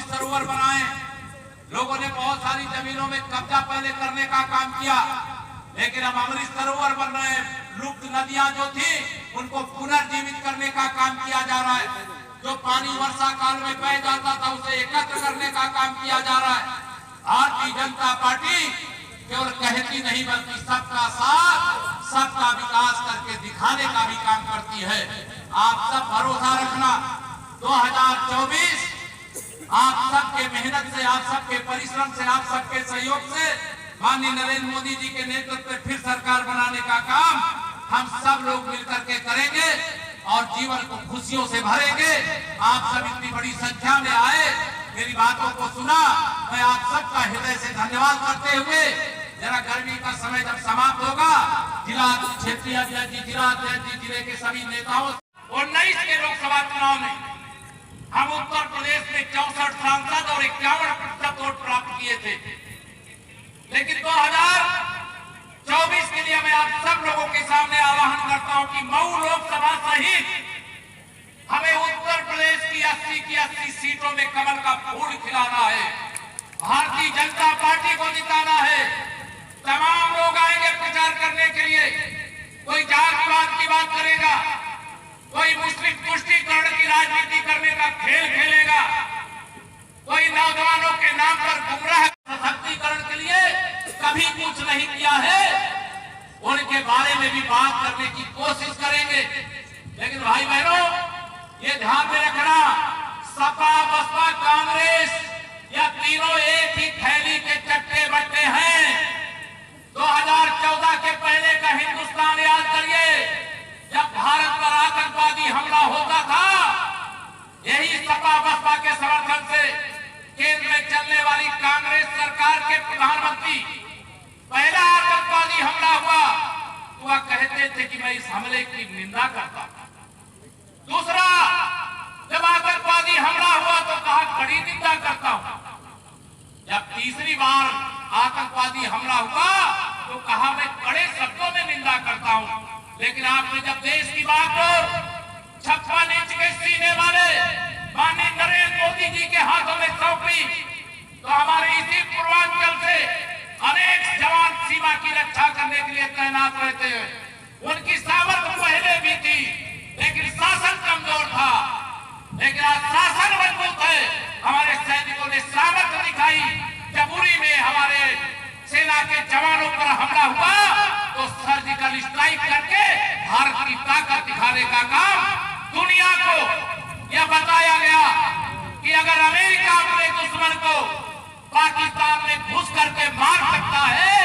अमृत सरोवर बनाए, लोगों ने बहुत सारी जमीनों में कब्जा पहले करने का काम किया, लेकिन अब अमृत सरोवर बन रहे हैं। लुप्त नदियां जो थी उनको पुनर्जीवित करने का काम किया जा रहा है। जो पानी वर्षा काल में बह जाता था उसे एकत्र करने का काम किया जा रहा है। भारतीय जनता पार्टी केवल कहती नहीं बल्कि सबका साथ सबका विकास करके दिखाने का भी काम करती है। आप सब भरोसा रखना, 2024 आप सबके मेहनत से, आप सबके परिश्रम से, आप सबके सहयोग से माननीय नरेंद्र मोदी जी के नेतृत्व में फिर सरकार बनाने का काम हम सब लोग मिलकर के करेंगे और जीवन को खुशियों से भरेंगे। आप सब इतनी बड़ी संख्या में आए, मेरी बातों को सुना, मैं आप सबका हृदय से धन्यवाद करते हुए जरा गर्मी का समय जब समाप्त होगा, जिला क्षेत्रीय अध्यक्ष जी, जिला अध्यक्ष जी, जिले के सभी नेताओं 19 के लोकसभा चुनाव में हम उत्तर प्रदेश में 64 सांसद और 51% वोट प्राप्त किए थे, लेकिन 2024 के लिए मैं आप सब लोगों के सामने आह्वान करता हूं कि मऊ लोकसभा सहित हमें उत्तर प्रदेश की 80 सीटों में कमल का फूल खिलाना है। भारतीय जनता पार्टी को जिताना है। तमाम लोग आएंगे प्रचार करने के लिए। कोई जातिवाद की बात करेगा, कोई मुस्लिम तुष्टीकरण की राजनीति करने का खेल खेलेगा, कोई नौजवानों के नाम पर गुमराह सशक्तिकरण के लिए कभी कुछ नहीं किया है, उनके बारे में भी बात करने की कोशिश करेंगे। लेकिन भाई बहनों, ये ध्यान में रखना, सपा बसपा कांग्रेस या तीनों एक ही थैली के चट्टे बट्टे हैं। 2014 के पहले का हिंदुस्तान याद करिए, जब भारत पर आतंकवादी हमला होता था, यही सपा बसपा के समर्थन से केंद्र में चलने वाली कांग्रेस सरकार के प्रधानमंत्री पहला आतंकवादी हमला हुआ तो वह कहते थे कि मैं इस हमले की निंदा करता हूं। दूसरा, जब आतंकवादी हमला हुआ तो कहा कड़ी निंदा करता हूं। जब तीसरी बार आतंकवादी हमला हुआ तो कहा मैं कड़े शब्दों में निंदा करता हूं। लेकिन आपने जब देश की बात 56 इंच के सीने वाले माननीय नरेंद्र मोदी जी के हाथों में सौंपी तो हमारे इसी पूर्वांचल से अनेक जवान सीमा की रक्षा करने के लिए तैनात रहते हैं। उनकी सामर्थ्य पहले भी थी, लेकिन शासन कमजोर था। लेकिन आज शासन मजबूत है। हमारे सैनिकों ने सामर्थ्य दिखाई। जमुरी में हमारे सेना के जवानों पर हमला हुआ तो सर्जिकल स्ट्राइक करके भारत की ताकत दिखाने का काम दुनिया को यह बताया गया कि अगर अमेरिका अपने दुश्मन को पाकिस्तान में घुस करके मार सकता है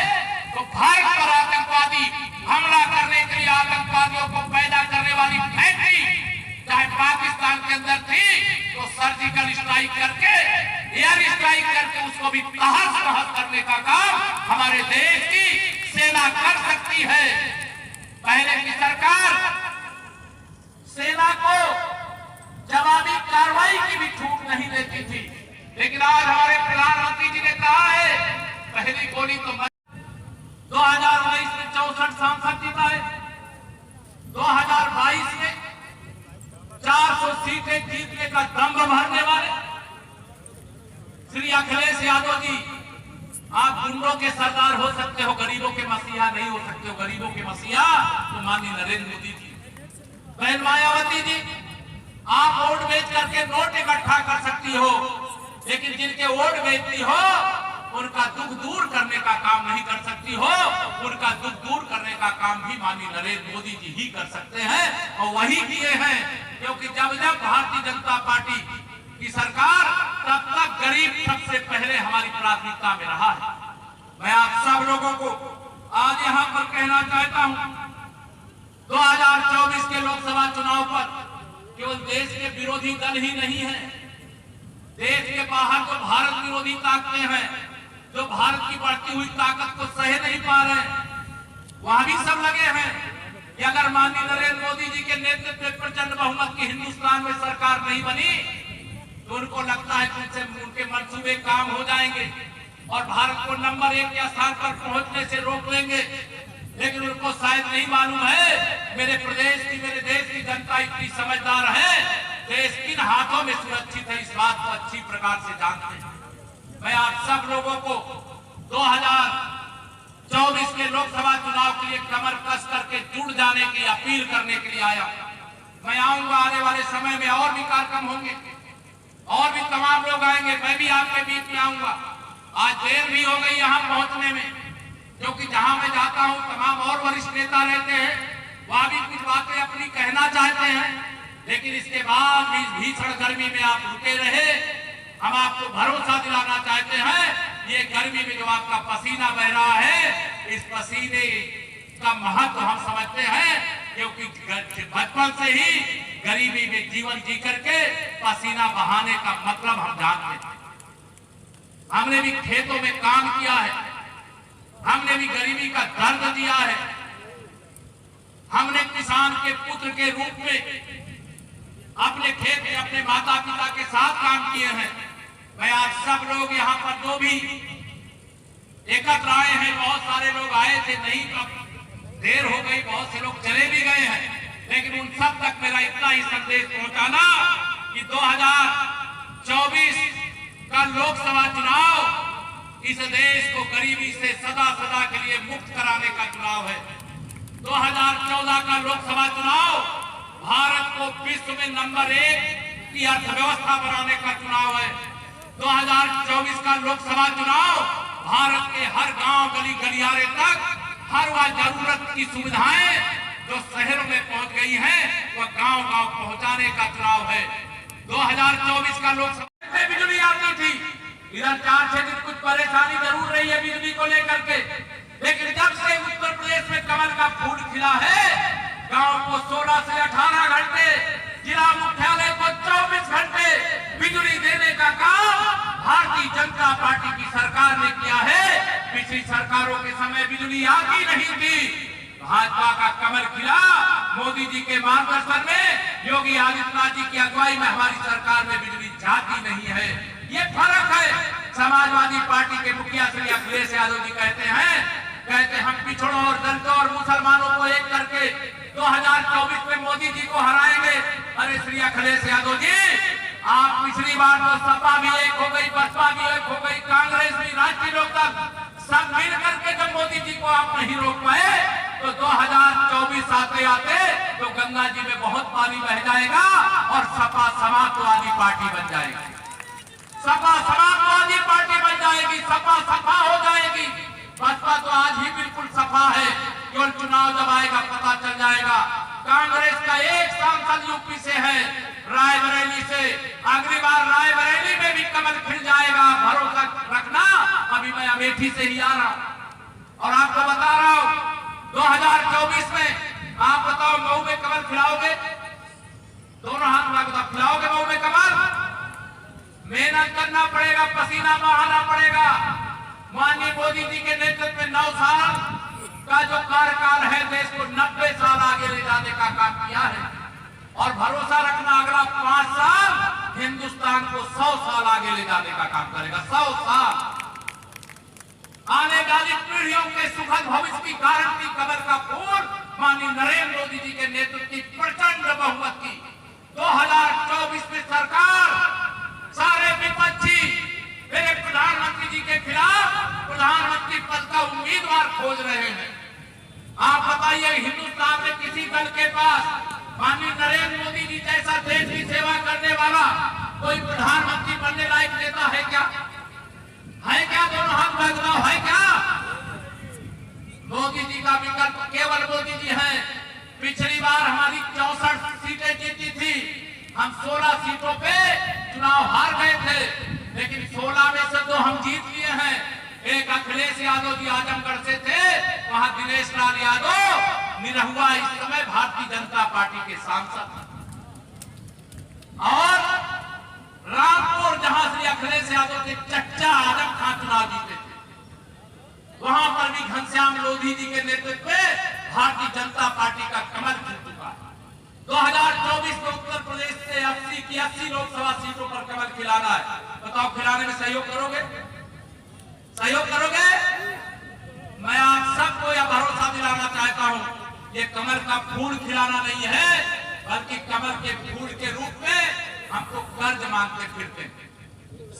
तो भारत पर आतंकवादी हमला करने के लिए आतंकवादियों को पैदा करने वाली फैक्ट्री चाहे पाकिस्तान के अंदर थी तो सर्जिकल स्ट्राइक करके, एयर स्ट्राइक करके उसको भी तहस नहस करने का काम हमारे देश की सेना कर सकती है। पहले की सरकार सेना को जवाबी कार्रवाई की भी छूट नहीं देती थी, लेकिन आज हमारे प्रधानमंत्री जी ने कहा है पहली गोली तो 2019 में 64 सांसद जिताए, 2022 में 400 सीटें जीतने का दम भरने वाले श्री अखिलेश यादव जी, आप गुंडों के सरदार हो सकते हो, गरीबों के मसीहा नहीं हो सकते हो। गरीबों के मसीहा तो माननीय नरेंद्र मोदी जी। बहन मायावती जी, आप वोट बेच करके नोट इकट्ठा कर सकती हो, लेकिन जिनके वोट बेचती हो उनका दुख दूर करने का काम नहीं कर सकती हो। उनका दुख दूर करने का काम भी माननीय नरेंद्र मोदी जी ही कर सकते हैं और वही किए हैं, क्योंकि जब जब भारतीय जनता पार्टी की सरकार तब तक गरीब सबसे पहले हमारी प्राथमिकता में रहा है। मैं आप सब लोगों को आज यहाँ पर कहना चाहता हूँ, 2024 के लोकसभा चुनाव पर केवल देश के विरोधी दल ही नहीं है, देश के बाहर जो भारत विरोधी ताकतें हैं, जो भारत की बढ़ती हुई ताकत को सह नहीं पा रहे, वहां भी सब लगे हैं कि अगर माननीय नरेंद्र मोदी जी के नेतृत्व में प्रचंड बहुमत की हिंदुस्तान में सरकार नहीं बनी तो उनको लगता है कि उनसे उनके मंसूबे काम हो जाएंगे और भारत को नंबर 1 के स्थान पर पहुंचने से रोक लेंगे। लेकिन उनको शायद नहीं मालूम है मेरे प्रदेश की, मेरे देश की जनता इतनी समझदार है। देश किन हाथों में सुरक्षित है इस बात को अच्छी प्रकार से जानते हैं। मैं आप सब लोगों को 2024 के लोकसभा चुनाव के लिए कमर कस करके जुड़ जाने की अपील करने के लिए आया। मैं आऊंगा, आने वाले समय में और भी कार्यक्रम होंगे, और भी तमाम लोग आएंगे, मैं भी आपके बीच में आऊंगा। आज देर भी हो गई यहाँ पहुंचने में, क्योंकि जहां मैं जाता हूं तमाम और वरिष्ठ नेता रहते हैं, वहां भी कुछ बातें अपनी कहना चाहते हैं, लेकिन इसके बाद भी भीषण गर्मी में आप रुके रहे। हम आपको भरोसा दिलाना चाहते हैं, ये गर्मी में जो आपका पसीना बह रहा है, इस पसीने का महत्व हम समझते हैं, क्योंकि बचपन से ही गरीबी में जीवन जी करके पसीना बहाने का मतलब हम जानते हैं। हमने भी खेतों में काम किया है, हमने भी गरीबी का दर्द दिया है, हमने किसान के पुत्र के रूप में अपने खेत में अपने माता पिता के साथ काम किए हैं। मैं आप सब लोग यहाँ पर जो भी एकत्र आए हैं, बहुत सारे लोग आए थे, नहीं तो देर हो गई, बहुत से लोग चले भी गए हैं, लेकिन उन सब तक मेरा इतना ही संदेश पहुंचाना कि 2024 का लोकसभा चुनाव इस देश को गरीबी से सदा सदा के लिए मुक्त कराने का चुनाव है। 2014 का लोकसभा चुनाव भारत को विश्व में नंबर 1 की अर्थव्यवस्था बनाने का चुनाव है। 2024 का लोकसभा चुनाव भारत के हर गांव गली गलियारे तक हर वह जरूरत की सुविधाएं जो शहरों में पहुंच गई हैं, वह गांव-गांव पहुंचाने का चुनाव है। 2024 का लोकसभा में बिजली आती थी, इधर 4-6 दिन कुछ परेशानी जरूर रही है बिजली को लेकर के, लेकिन जब से उत्तर प्रदेश में कमल का फूल खिला है, गांव को 16 से 18 घंटे, जिला मुख्यालय को 24 घंटे बिजली देने का काम भारतीय जनता पार्टी की सरकार ने किया है। पिछली सरकारों के समय बिजली आती नहीं थी, भाजपा का कमल खिला मोदी जी के मार्गदर्शन में, योगी आदित्यनाथ जी की अगुवाई में हमारी सरकार में बिजली जाती नहीं है। ये फर्क है। समाजवादी पार्टी के मुखिया श्री अखिलेश यादव जी कहते हम पिछड़ों और दलितों और मुसलमानों को एक करके 2024 में मोदी जी को हराएंगे। अरे श्री अखिलेश यादव जी, आप पिछली बार तो सपा भी एक हो गई, बसपा भी एक हो गई, कांग्रेस भी, राष्ट्रीय लोकदल सब मिल करके जब मोदी जी को आप नहीं रोक पाए, तो 2024 आते आते तो गंगा जी में बहुत पानी बह जाएगा और सपा समाजवादी पार्टी बन जाएगी, सपा समाजवादी पार्टी बन जाएगी, सपा सफा हो जाएगी। बसपा तो आज ही बिल्कुल सफा है, केवल चुनाव जब आएगा पता चल जाएगा। कांग्रेस का एक सांसद यूपी से है, रायबरेली से, अगली बार रायबरेली में भी कमल खिल जाएगा, भरोसा रखना। अभी मैं अमेठी से ही आ रहा हूं और आपको बता रहा हूं, 2024 में आप बताओ मऊ में कमल खिलाओगे? दोनों हाथ में बताओ, खिलाओगे मऊ में कमल? मेहनत करना पड़ेगा, पसीना बहाना पड़ेगा। माननीय मोदी जी के नेतृत्व में 9 साल का जो कार्यकाल है, देश को 90 साल आगे ले जाने का काम किया है, और भरोसा रखना अगला 5 साल हिंदुस्तान को 100 साल आगे ले जाने का काम करेगा। 100 साल आने वाली पीढ़ियों के सुखद भविष्य की गारंटी कमल का फूल माननीय नरेंद्र मोदी जी के नेतृत्व की प्रचंड बहुमत की 2024 में सरकार सारे विपक्षी मेरे प्रधानमंत्री जी के खिलाफ प्रधानमंत्री पद का उम्मीदवार खोज रहे हैं। आप बताइए, हिंदुस्तान में किसी दल के पास माननीय नरेंद्र मोदी जी जैसा देश की सेवा करने वाला कोई प्रधानमंत्री बनने लायक नेता है क्या? है क्या? दोनों हाथ बदलाव है क्या? मोदी जी का विकल्प केवल मोदी जी हैं। पिछली बार हमारी 64 सीटें जीती थी, हम 16 सीटों पे चुनाव हार गए थे, लेकिन 16 में से 2 हम जीत लिए हैं। एक अखिलेश यादव जी आजमगढ़ से थे, वहां दिनेश लाल यादव निरहुआ इस समय भारतीय जनता पार्टी के सांसद, और रामपुर जहां श्री अखिलेश यादव के चच्चा आजम खान चुनाव जीते थे, वहां पर भी घनश्याम लोधी जी के नेतृत्व में भारतीय जनता पार्टी का कमल खिल चुका है। 2024 में उत्तर प्रदेश से 80 की 80 लोकसभा सीटों पर कमल खिलाना है। बताओ, खिलाने में सहयोग करोगे? सहयोग करोगे? मैं आप सबको यह भरोसा दिलाना चाहता हूं, ये कमल का फूल खिलाना नहीं है, बल्कि कमल के फूल के रूप में हमको कर्ज मांगते फिरते हैं।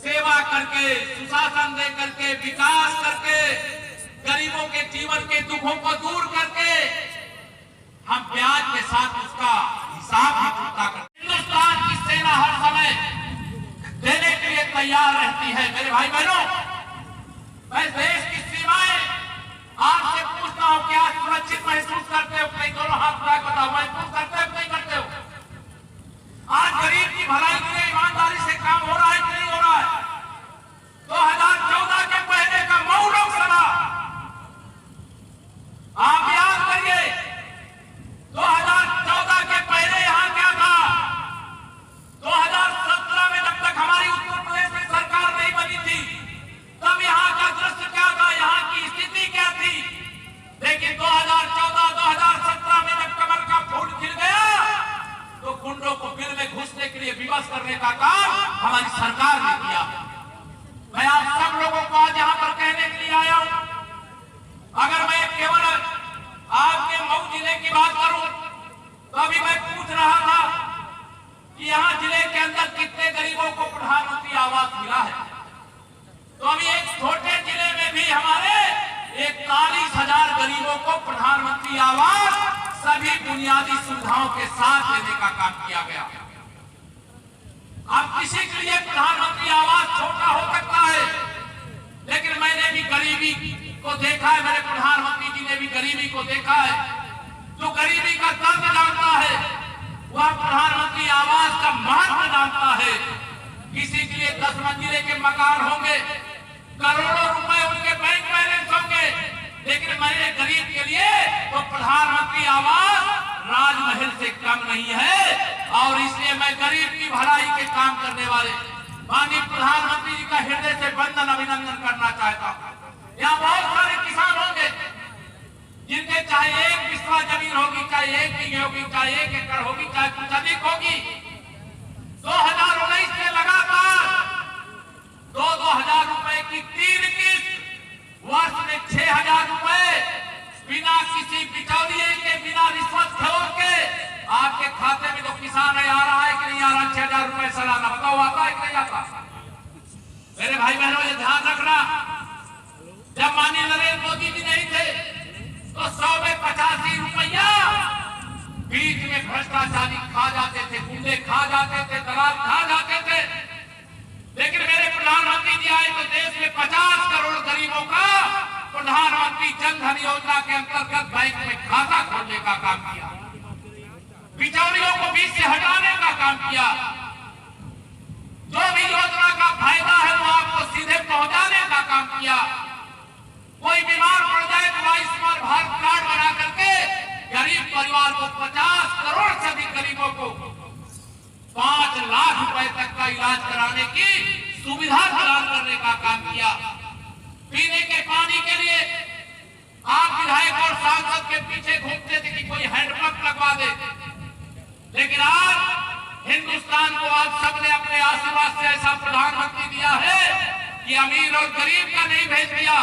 सेवा करके, सुशासन दे करके, विकास करके, गरीबों के जीवन के दुखों को दूर करके हम ब्याज के साथ उसका हिसाब भी चुकता करते। हिंदुस्तान की सेना हर समय देने के लिए तैयार रहती है। मेरे भाई बहनों, मैं देश की सीमाएं आपसे पूछता हूं कि आज सुरक्षित महसूस करते हो? कहीं दोनों हाथ उठा के बताओ, महसूस करते हो नहीं करते हो? आज गरीब की भलाई के लिए ईमानदारी से काम हो रहा है कि नहीं हो रहा है? 2014 के पहले का मऊ लोकसभा आप याद करिए। 2014 के पहले यहां क्या था? 2017 में जब तक हमारी उत्तर प्रदेश में सरकार नहीं बनी थी, तब यहां का दृश्य क्या था, यहां की स्थिति क्या थी? लेकिन 2014-2017 में जब कमल का फूल खिल गया तो गुंडों को बिल में घुसने के लिए विवश करने का काम हमारी सरकार ने किया। मैं आप सब लोगों को आज यहां पर कहने के लिए आया हूं, अगर मैं केवल आपके मऊ जिले की बात करूं तो अभी मैं पूछ रहा था कि यहां जिले के अंदर कितने गरीबों को प्रधानमंत्री आवास मिला है। तो अभी एक छोटे जिले में भी हमारे 41,000 गरीबों को प्रधानमंत्री आवास सभी बुनियादी सुविधाओं के साथ देने का काम किया गया। अब किसी के लिए प्रधानमंत्री आवास छोटा हो सकता है, लेकिन मैंने भी गरीबी को देखा है, मेरे प्रधानमंत्री जी ने भी गरीबी को देखा है। जो गरीबी का दर्द जानता है वह प्रधानमंत्री आवास का महत्व जानता है। किसी के लिए 10 मंजिले के मकान होंगे, करोड़ों रुपए उनके बैंक बैलेंस होंगे, लेकिन मेरे गरीब के लिए तो प्रधानमंत्री आवास राजमहल से कम नहीं है। और इसलिए मैं गरीब की भलाई के काम करने वाले माननीय प्रधानमंत्री जी का हृदय से वंदन अभिनंदन करना चाहता हूं। यहाँ बहुत सारे किसान होंगे जिनके चाहे 1 बिस्वा जमीन होगी, चाहे 1 बीघे होगी, चाहे 1 एकड़ होगी, चाहे कुछ अधिक होगी। 2019 से लगातार 2,000 रुपए की 3 किस्त, वर्ष में 6,000 रुपए बिना किसी बिचौलिए के, बिना रिश्वत के आपके खाते में जो किसान है आ रहा है कि नहीं आ रहा? 6,000 रुपए सालाना, बताओ आता है कि नहीं आता? मेरे भाई बहनों, ये ध्यान रखना, जब माननीय नरेंद्र मोदी जी नहीं थे तो 100 में 85 रुपया बीच में भ्रष्टाचारी खा जाते थे, गुंडे खा जाते थे, दलाल खा जाते थे। लेकिन मेरे प्रधानमंत्री जी आए तो देश में 50 करोड़ गरीबों का प्रधानमंत्री जन धन योजना के अंतर्गत बैंक में खाता खोलने का काम किया, बिचौलियों को बीच से हटाने का काम किया। जो भी योजना का फायदा है वो आपको सीधे पहुंचाने का काम किया। कोई बीमार पड़ जाए तो आयुष्मान भारत कार्ड बना करके गरीब परिवार को 50 करोड़ से अधिक गरीबों को 5 लाख रुपए तक का इलाज कराने की सुविधा प्रदान करने का काम किया। पीने के पानी के लिए आप विधायक और सांसद के पीछे घूमते थे कि कोई हैंडपंप लगवा दे, लेकिन आज हिंदुस्तान को आप सबने अपने आशीर्वाद से ऐसा प्रधानमंत्री दिया है कि अमीर और गरीब का नहीं भेद किया,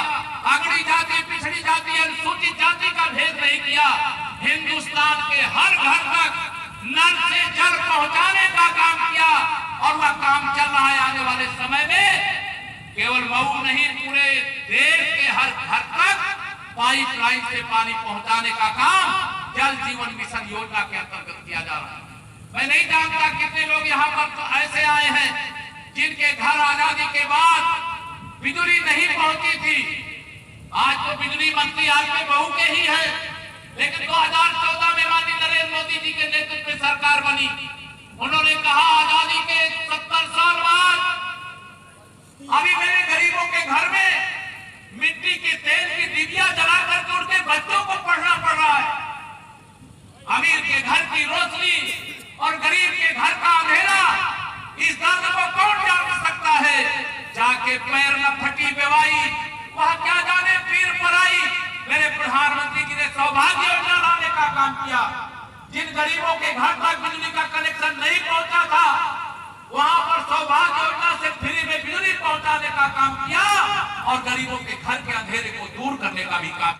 अगड़ी जाति, पिछड़ी जाति, अनुसूचित जाति का भेद नहीं किया। हिंदुस्तान के हर घर तक नल से जल पहुंचाने का काम किया और वह काम चल रहा है। आने वाले समय में केवल मऊ नहीं, पूरे देश के हर घर तक पाइपलाइन से पानी पहुंचाने का काम जल जीवन मिशन योजना के अंतर्गत किया जा रहा है। मैं नहीं जानता कितने लोग यहाँ पर तो ऐसे आए हैं जिनके घर आजादी के बाद बिजली नहीं पहुंची थी। आज तो बिजली मंत्री आपके बहू के ही है, लेकिन 2014 में माननीय नरेंद्र मोदी जी के नेतृत्व में सरकार बनी। उन्होंने कहा आजादी के 70 साल बाद अभी मेरे गरीबों के घर में मिट्टी के तेल की डिबिया जला करके उनके बच्चों को पढ़ना पड़ रहा है। अमीर के घर की रोशनी और गरीब के घर का अंधेरा, इस दर्द को कौन जान सकता है? जाके पैर न फटी बेवाई, वह क्या जाने पीर पराई। मेरे प्रधानमंत्री जी ने सौभाग्य योजना लाने का काम किया। जिन गरीबों के घर तक बिजली का कनेक्शन नहीं पहुंचा था, वहां पर सौभाग्य योजना से फ्री में बिजली पहुंचाने का काम किया और गरीबों के घर के अंधेरे को दूर करने का भी काम